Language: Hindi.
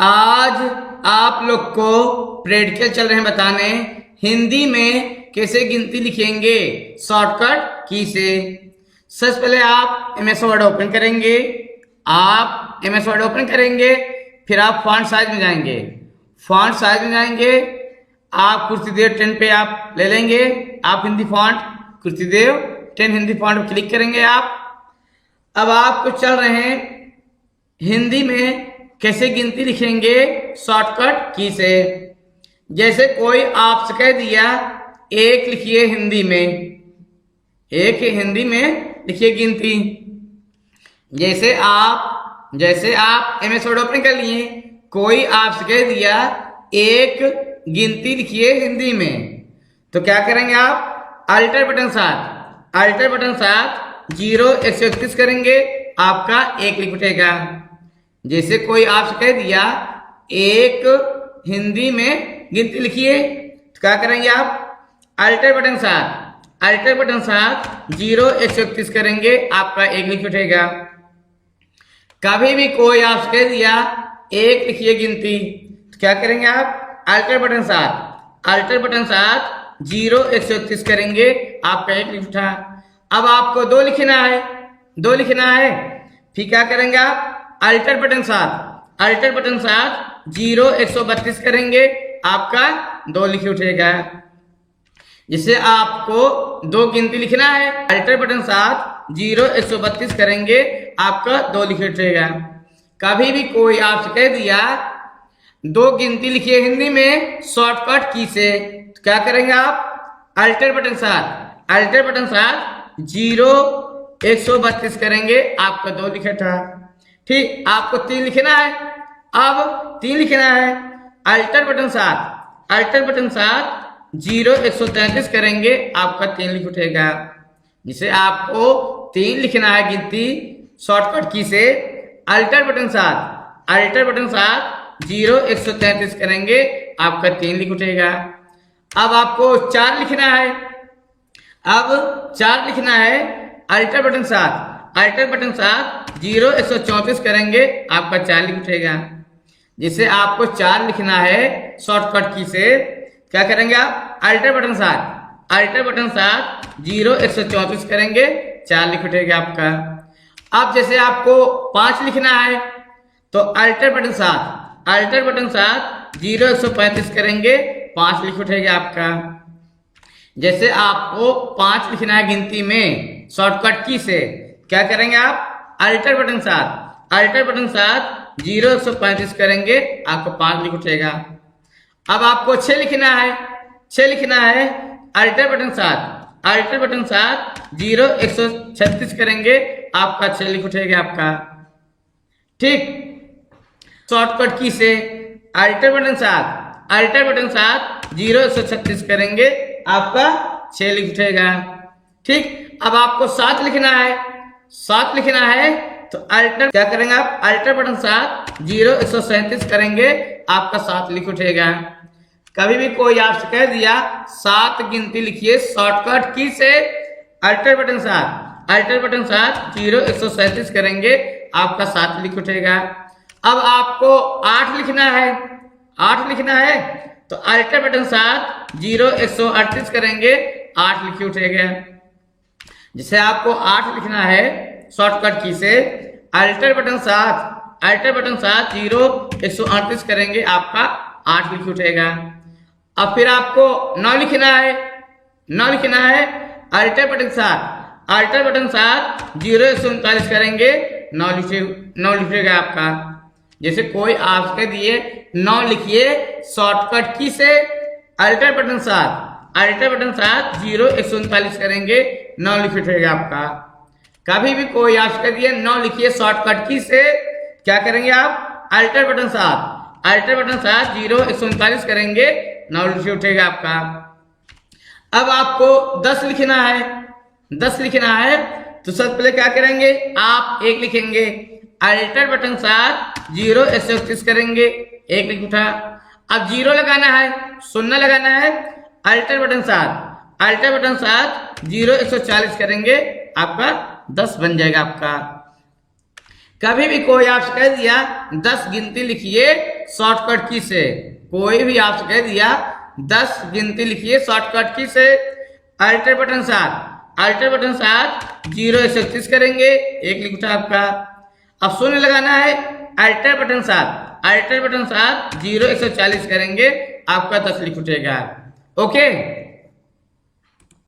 आज आप लोग को प्रैक्टिकल चल रहे हैं बताने हिंदी में कैसे गिनती लिखेंगे शॉर्टकट की से। सबसे पहले आप एमएस वर्ड ओपन करेंगे। फिर आप फॉन्ट साइज में जाएंगे। आप कुर्सीदेव 10 पे आप ले लेंगे। आप हिंदी फॉन्ट कुर्सीदेव 10 हिंदी फॉन्ट पे क्लिक करेंगे आप। अब आपको चल रहे हैं हिंदी में कैसे गिनती लिखेंगे शॉर्टकट की से। जैसे कोई आपसे कह दिया एक लिखिए हिंदी में लिखिए गिनती। जैसे आप एमएस वर्ड ओपन कर लिए, कोई आपसे कह दिया एक गिनती लिखिए हिंदी में, तो क्या करेंगे आप अल्टर बटन 7 0 131 करेंगे, आपका एक लिख उठेगा। जैसे कोई आपसे कह दिया एक हिंदी में गिनती लिखिए, तो क्या करेंगे आप अल्टर बटन 7 0 131 करेंगे, आपका एक लिख उठेगा। कभी भी कोई आपसे कह दिया एक लिखिए गिनती, तो क्या करेंगे आप अल्टर बटन 7 0 131 करेंगे, आपका एक लिख उठा। अब आपको दो लिखना है, फिर क्या करेंगे आप अल्टर बटन 7 0 132 करेंगे, आपका दो लिख उठेगा। जिसे आपको दो गिनती लिखना है, अल्टर बटन 7 0 132 करेंगे, आपका दो लिख उठेगा। कभी भी कोई आपसे कह दिया दो गिनती लिखिए हिंदी में शॉर्टकट की से, तो क्या करेंगे आप अल्टर बटन 7 0 132 करेंगे, आपका दो लिख उठा। ठीक, आपको 3 लिखना है। अब 3 लिखना है, अल्टर बटन 7 0 133 करेंगे, आपका 3 लिख उठेगा। जिसे आपको 3 लिखना है गिनती शॉर्टकट की से, अल्टर बटन 7 0 133 करेंगे, आपका 3 लिख उठेगा। अब आपको 4 लिखना है। अल्टर बटन 7 0 134 करेंगे, आपका 4 लिख उठेगा। जिसे आपको 4 लिखना है शॉर्टकट की से, क्या करेंगे आप अल्टर बटन 7 0 134 करेंगे, 4 लिख उठेगा आपका। अब जैसे आपको 5 लिखना है, तो अल्टर बटन 7 0 135 करेंगे, 5 लिख उठेगा आपका। जैसे आपको 5 लिखना है गिनती में शॉर्टकट की से, क्या करेंगे आप अल्टर बटन 7 0 135 करेंगे, आपको 5 लिख उठेगा। अब आपको 6 लिखना है, अल्टर बटन 7 0 136 करेंगे, आपका 6 लिख उठेगा आपका। ठीक, शॉर्टकट की से अल्टर बटन 7 0 136 करेंगे, आपका 6 लिख उठेगा। ठीक, अब आपको 7 लिखना है, तो अल्टर क्या करेंगे आप अल्टर बटन 7 0 137 करेंगे, आपका 7 लिख उठेगा। कभी भी कोई आपसे कह दिया 7 गिनती लिखिए शॉर्टकट की से, अल्टर बटन 7 0 137 करेंगे, आपका 7 लिख उठेगा। अब आपको 8 लिखना है, तो अल्टर बटन 7 0 138 करेंगे, 8 लिख उठेगा। जिसे आपको 8 लिखना है शॉर्टकट की से, अल्टर बटन 7 0 138 करेंगे, आपका 8 लिख उठेगा। अब फिर आपको 9 लिखना है, अल्टर बटन 7 0 139 करेंगे, 9 लिखेगा आपका। जैसे कोई आपके दिए 9 लिखिए शॉर्टकट की से, अल्टर बटन 7 0 139 करेंगे, 9 लिख उठेगा आपका। कभी भी कोई आपके दिए 9 लिखिए शॉर्टकट की से, क्या करेंगे आप अल्टर बटन 7 0 139 करेंगे, 9 लिख उठेगा आपका। अब आपको 10 लिखना है, तो सबसे पहले क्या करेंगे आप 1 लिखेंगे, अल्टर बटन 7 0 131 करेंगे, 1 लिख उठा। अब 0 लगाना है, 0 लगाना है, अल्टर बटन 7 0 140 करेंगे, आपका 10 बन जाएगा आपका। कभी भी कोई आपसे कह दिया 10 गिनती लिखिए शॉर्टकट की से। कोई भी आपसे कह दिया 10 गिनती लिखिए शॉर्टकट की से। अल्टर बटन 7, अल्टर बटन 7 0 131 करेंगे, एक लिख उठा आपका। अब शून्य लगाना है, अल्टर बटन 7, अल्टर बटन 7 0 140 करेंगे, आपका 10 लिख उठेगा। ओके।